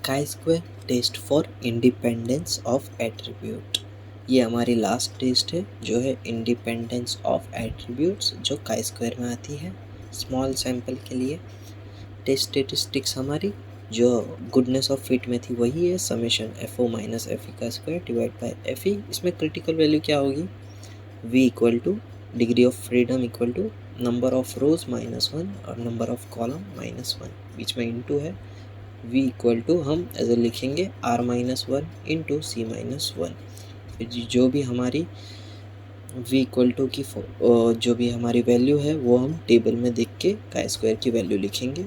काई square test for independence of attribute. ये हमारी लास्ट टेस्ट है जो है इंडिपेंडेंस ऑफ एट्रीब्यूट्स, जो काई स्क्वायर में आती है स्मॉल सैंपल के लिए। टेस्ट स्टेटिस्टिक्स हमारी जो गुडनेस ऑफ फिट में थी वही है, summation F O minus F E का square divide by F E. इसमें क्रिटिकल वैल्यू क्या होगी, V equal to degree of freedom equal to number of rows -1 और नंबर ऑफ कॉलम -1, बीच में इंटू है। v इक्वल टू हम ऐसे लिखेंगे r-1 इंटू c-1। फिर जो भी हमारी v इक्वल टू की जो भी हमारी वैल्यू है वो हम टेबल में देख के काई स्क्वायर की वैल्यू लिखेंगे।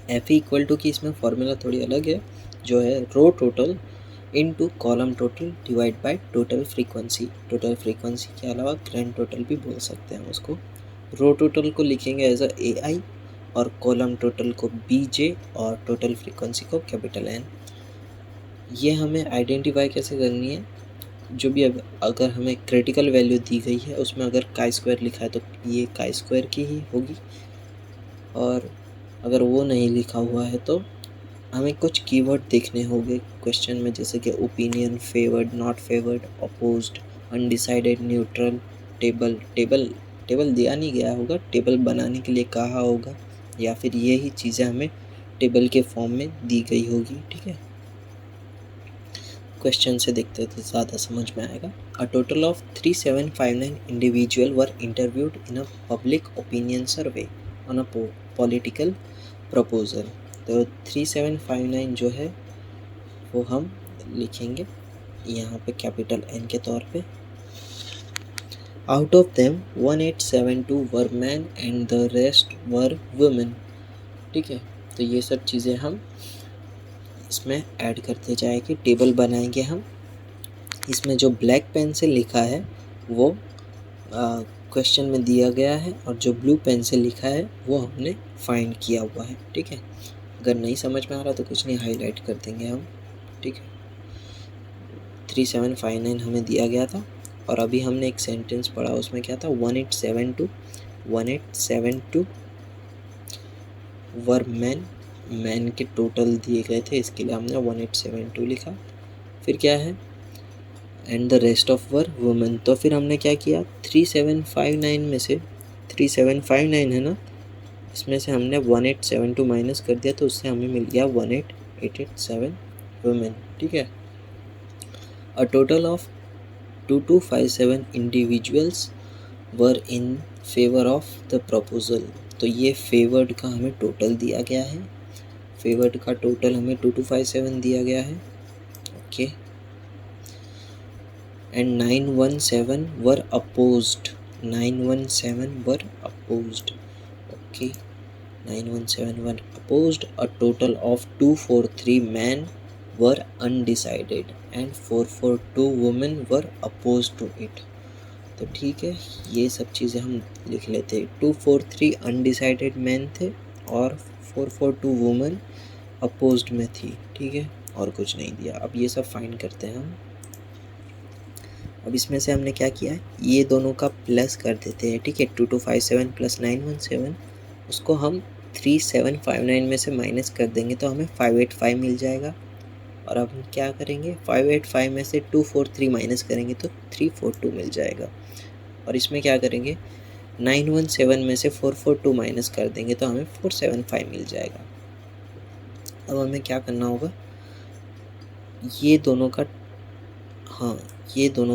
एफ इक्वल टू की इसमें फॉर्मूला थोड़ी अलग है, जो है row total into column total divide by total frequency. Total frequency के अलावा ग्रैंड टोटल भी बोल सकते हैं उसको। रो टोटल को लिखेंगे एज ए आई और कॉलम टोटल को बी जे और टोटल फ्रीक्वेंसी को कैपिटल एन। ये हमें आइडेंटिफाई कैसे करनी है, जो भी अगर हमें क्रिटिकल वैल्यू दी गई है उसमें अगर काई स्क्वायर लिखा है तो ये काई स्क्वायर की ही होगी, और अगर वो नहीं लिखा हुआ है तो हमें कुछ कीवर्ड देखने होंगे क्वेश्चन में, जैसे कि opinion, favoured, not favoured, opposed, undecided, neutral, table. Table दिया नहीं गया होगा, टेबल बनाने के लिए कहा होगा, या फिर ये ही चीज़ें हमें टेबल के फॉर्म में दी गई होगी। ठीक है, क्वेश्चन से देखते तो ज़्यादा समझ में आएगा। अ total of 3759 individual were interviewed in a public opinion survey on a political proposal. तो 3759 जो है वो हम लिखेंगे यहाँ पे कैपिटल एन के तौर पे। Out of them 1872 were man and the rest were women. ठीक है, तो ये सब चीज़ें हम इसमें ऐड करते जाएंगे, टेबल बनाएंगे हम। इसमें जो ब्लैक पेन से लिखा है वो क्वेश्चन में दिया गया है, और जो ब्लू पेन से लिखा है वो हमने फाइंड किया हुआ है। ठीक है, अगर नहीं समझ में आ रहा तो कुछ नहीं, हाईलाइट कर देंगे हम। ठीक है, 3759 हमें दिया गया था, और अभी हमने एक सेंटेंस पढ़ा उसमें क्या था, 1872 वर मैन के टोटल दिए गए थे, इसके लिए हमने 1872 लिखा। फिर क्या है, and the rest of were women. तो फिर हमने क्या किया, 3759 में से 3759 है ना, इसमें से हमने 1872 माइनस कर दिया, तो उससे हमें मिल गया 18887 वुमेन। ठीक है, अ total of 2257 individuals were in favour of the proposal. तो ये फेवर्ड का हमें टोटल दिया गया है, फेवर्ड का टोटल हमें 2257 दिया गया है। Okay, and 917 were opposed. 917 were opposed. Okay, 917 were opposed. A total of 243 men were undecided and 442 women were opposed to it. तो ठीक है, ये सब चीज़ें हम लिख लेते हैं। 243 अनडिसाइडेड मैन थे और 442 वुमेन अपोज्ड में थी। ठीक है, और कुछ नहीं दिया। अब ये सब फाइंड करते हैं हम। अब इसमें से हमने क्या किया है, ये दोनों का प्लस कर देते हैं। ठीक है, 2257 प्लस 917, उसको हम 3759 में से माइनस कर देंगे तो हमें 585 मिल जाएगा। और अब हम क्या करेंगे, 585 में से 243 माइनस करेंगे तो 342 मिल जाएगा। और इसमें क्या करेंगे, 917 में से 442 माइनस कर देंगे तो हमें 475 मिल जाएगा। अब हमें क्या करना होगा, ये दोनों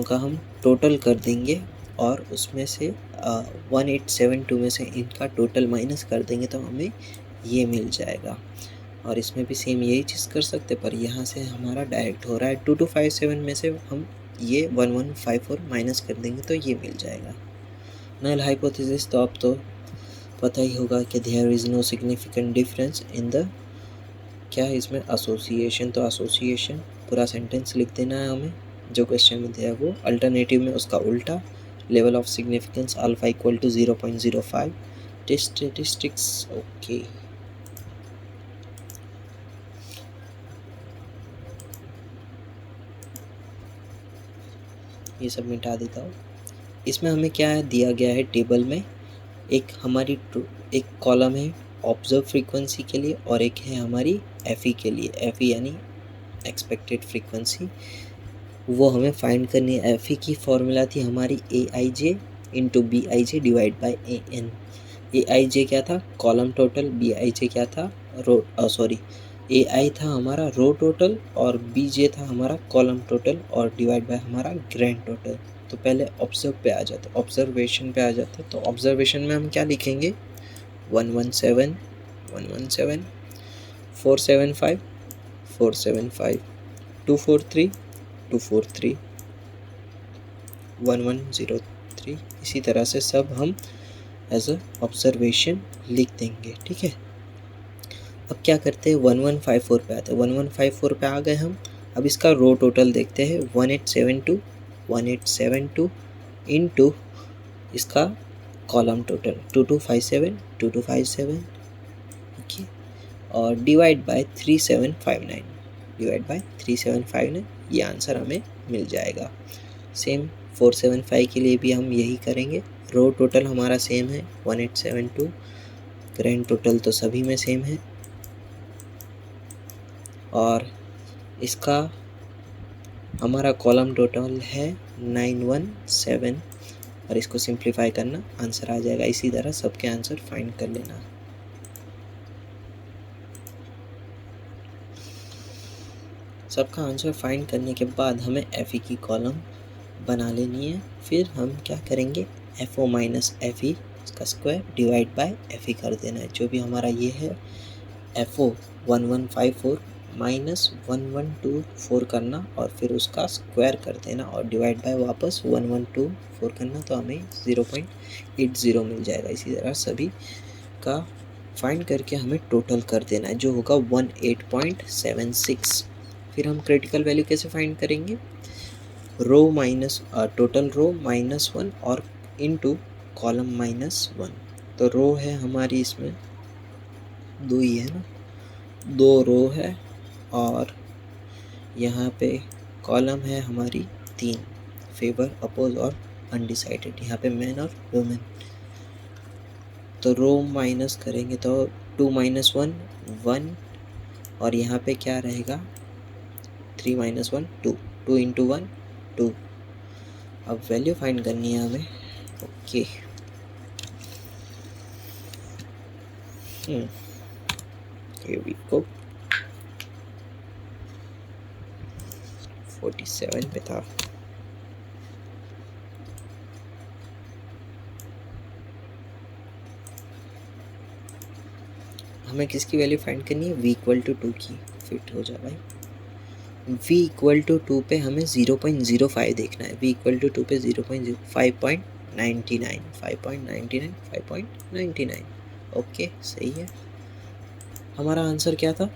का हम टोटल कर देंगे, और उसमें से 1872 में से इनका टोटल माइनस कर देंगे तो हमें ये मिल जाएगा। और इसमें भी सेम यही चीज़ कर सकते, पर यहाँ से हमारा डायरेक्ट हो रहा है। 2257 में से हम ये 1154 माइनस कर देंगे तो ये मिल जाएगा। नल हाइपोथेसिस तो अब तो पता ही होगा कि there is no significant difference in the, क्या है इसमें, एसोसिएशन। तो एसोसिएशन पूरा सेंटेंस लिख देना है हमें, जो क्वेश्चन में दिया वो। अल्टरनेटिव में उसका उल्टा, level of significance alpha equal to 0.05। Test statistics. Okay, ये सब मिटा देता हूँ। इसमें हमें क्या है दिया गया है, टेबल में एक हमारी एक कॉलम है ऑब्जर्व फ्रीक्वेंसी के लिए और एक है हमारी एफ के लिए। एफ यानी एक्सपेक्टेड फ्रीक्वेंसी, वो हमें फाइंड करनी है। एफ की फॉर्मूला थी हमारी A I J into B I J divide by A N. A I J क्या था, column total, B I J क्या था, ए आई था हमारा रो टोटल और बी जे था हमारा कॉलम टोटल और डिवाइड बाय हमारा ग्रैंड टोटल। तो पहले ऑब्जर्व पे आ जाते, ऑब्जर्वेशन पे आ जाते। तो ऑब्जर्वेशन में हम क्या लिखेंगे, 117 117, 475 475, 243 243, 1103। इसी तरह से सब हम एज अ ऑब्जर्वेशन लिख देंगे, ठीक है। अब क्या करते हैं, 1154 पे आते हैं। 1154 पे आ गए हम। अब इसका रो टोटल देखते हैं, 1872 इंटू इसका कॉलम टोटल 2257 ओके, और डिवाइड बाय 3759 ये आंसर हमें मिल जाएगा। सेम 475 के लिए भी हम यही करेंगे। रो टोटल हमारा सेम है 1872, ग्रैंड टोटल तो सभी में सेम है, और इसका हमारा कॉलम टोटल है 917 और इसको सिंप्लीफाई करना आंसर आ जाएगा। इसी तरह सबके आंसर फाइंड कर लेना। सबका आंसर फाइंड करने के बाद हमें एफ की कॉलम बना लेनी है। फिर हम क्या करेंगे, F O minus F E इसका square divide by F E कर देना है। जो भी हमारा ये है एफ ओ 1154 माइनस 1124 करना और फिर उसका स्क्वायर कर देना और डिवाइड बाय वापस 1124 करना, तो हमें 0.80 मिल जाएगा। इसी तरह सभी का फाइंड करके हमें टोटल कर देना है, जो होगा 18.76। फिर हम क्रिटिकल वैल्यू कैसे फाइंड करेंगे, रो माइनस टोटल रो -1 और इनटू कॉलम -1। तो रो है हमारी इसमें 2 ही है ना, 2 रो है और यहाँ पे कॉलम है हमारी 3, फेवर, अपोज और अनडिसाइडेड, यहाँ पे मैन और वुमेन। तो रो माइनस करेंगे तो 2 - 1 1 और यहाँ पे क्या रहेगा 3 - 1 2, 2 इंटू 1 2। अब वैल्यू फाइंड करनी है हमें, ओके। Here we go। 47 पे था। हमें किसकी वैल्यू फाइंड करनी है, v = 2 की। फिट हो जा भाई। v = 2 पे हमें 0.05 देखना है। v = 2 पे 5.99 ओके, सही है। हमारा आंसर क्या था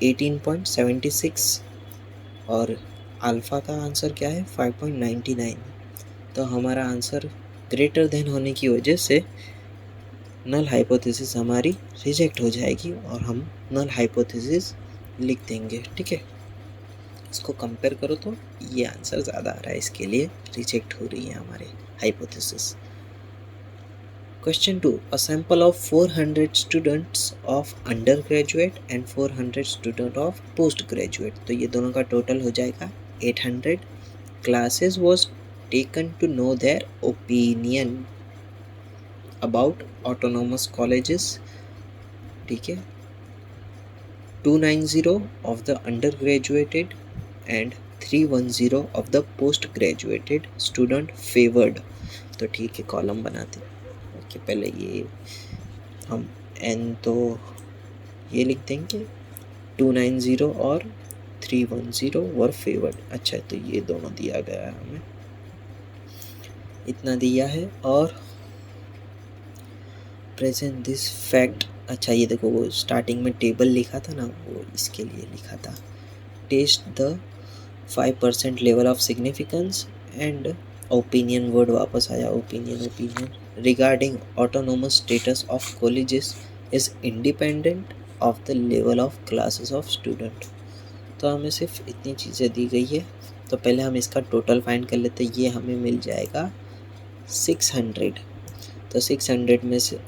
18.76 और अल्फ़ा का आंसर क्या है 5.99। तो हमारा आंसर ग्रेटर देन होने की वजह से नल हाइपोथेसिस हमारी रिजेक्ट हो जाएगी और हम नल हाइपोथेसिस लिख देंगे, ठीक है। इसको कंपेयर करो तो ये आंसर ज़्यादा आ रहा है, इसके लिए रिजेक्ट हो रही है हमारे hypothesis. Question 2, a sample of 400 students of undergraduate and 400 student of postgraduate, तो ये दोनों का टोटल हो जाएगा 800 classes was taken to know their opinion about autonomous colleges, ठीक है। 290 of the undergraduated and 310 of the postgraduated student favored, तो ठीक है कॉलम बनाते हैं। कि पहले ये हम n तो ये लिख देंगे 290 और 310 वर फेवर्ड। अच्छा, तो ये दोनों दिया गया है हमें, इतना दिया है। और प्रेजेंट दिस फैक्ट, अच्छा ये देखो वो स्टार्टिंग में टेबल लिखा था ना, वो इसके लिए लिखा था, test the 5% level of significance and opinion, word वापस आया, opinion regarding autonomous status of colleges is independent of the level of classes of student। तो हमें सिर्फ इतनी चीज़ें दी गई है। तो पहले हम इसका टोटल फाइंड कर लेते हैं। ये हमें मिल जाएगा 600 तो 600 में से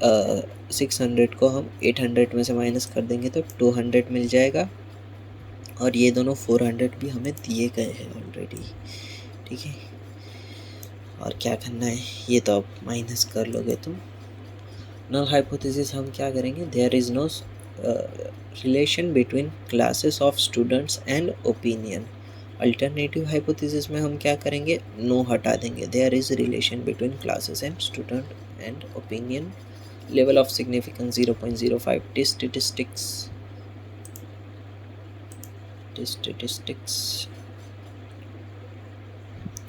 600 को हम 800 में से माइनस कर देंगे तो 200 मिल जाएगा, और ये दोनों 400 भी हमें दिए गए हैं ऑलरेडी, ठीक है। और क्या करना है, ये तो आप माइनस कर लोगे तुम। नल हाइपोथेसिस हम क्या करेंगे, there is no relation between classes of students and opinion. Alternative hypothesis में हम क्या करेंगे, नो हटा देंगे, there is relation between classes and student and opinion. Level of significance 0.05। Statistics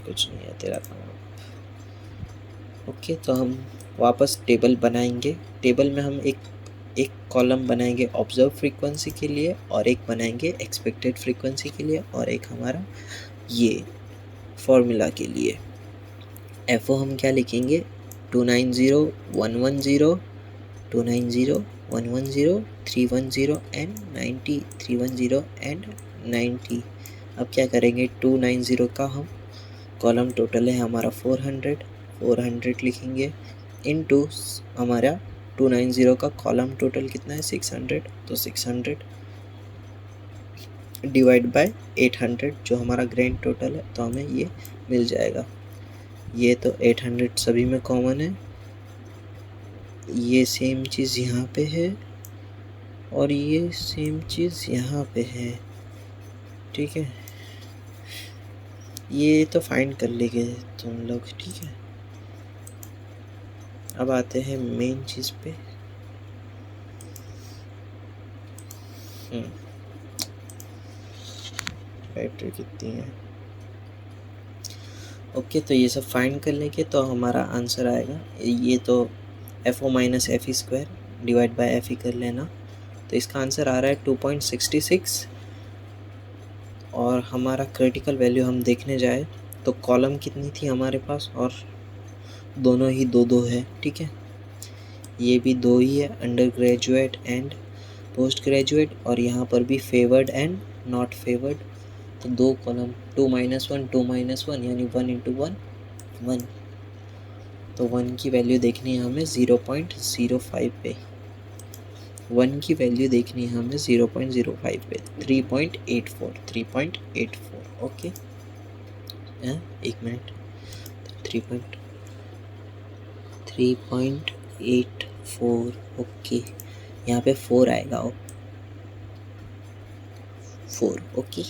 कुछ नहीं है तेरा काम। ओके, तो हम वापस टेबल बनाएंगे। टेबल में हम एक कॉलम बनाएंगे ऑब्जर्व फ्रीक्वेंसी के लिए, और एक बनाएंगे एक्सपेक्टेड फ्रीक्वेंसी के लिए, और एक हमारा ये फॉर्मूला के लिए। एफओ हम क्या लिखेंगे, 290 110 290 110 310 एंड 90 310 एंड 90। अब क्या करेंगे, 290 का हम कॉलम टोटल है हमारा 400 लिखेंगे, इनटू हमारा 290 का कॉलम टोटल कितना है 600, तो 600 डिवाइड बाय 800 जो हमारा ग्रैंड टोटल है, तो हमें ये मिल जाएगा। ये तो 800 सभी में कॉमन है, ये सेम चीज़ यहाँ पे है, और ये सेम चीज़ यहाँ पे है, ठीक है। ये तो फाइंड कर लेंगे तुम लोग, ठीक है। अब आते हैं मेन चीज़ पे। बैटरी कितनी है, ओके। तो ये सब फाइंड कर लेंगे तो हमारा आंसर आएगा, ये तो FO minus FE square divide bye FE कर लेना, तो इसका आंसर आ रहा है 2.66। और हमारा क्रिटिकल वैल्यू हम देखने जाए तो कॉलम कितनी थी हमारे पास, और दोनों ही दो है, ठीक है। ये भी 2 ही है, under graduate and post graduate, और यहाँ पर भी फेवर्ड एंड नॉट फेवर्ड। तो 2 कॉलम 2 - 1 2 - 1 यानी 1 × 1 1। तो 1 की वैल्यू देखनी है हमें 0.05 पे, 1 की वैल्यू देखनी है हमें 0.05 पे, 3.84 ओके। एक मिनट, 3.84 ओके। यहाँ पे 4 आएगा, 4 ओके।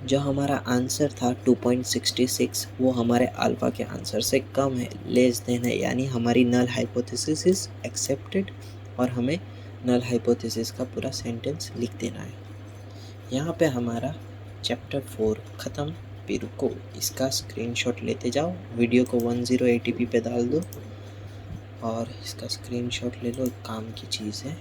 जो हमारा आंसर था 2.66 वो हमारे अल्फ़ा के आंसर से कम है, लेस देन है, यानी हमारी नल हाइपोथेसिस इज एक्सेप्टेड, और हमें नल हाइपोथेसिस का पूरा सेंटेंस लिख देना है। यहाँ पे हमारा चैप्टर 4 ख़त्म। फिर को इसका स्क्रीनशॉट लेते जाओ, वीडियो को 1080p पे डाल दो और इसका स्क्रीनशॉट ले लो, काम की चीज़ है।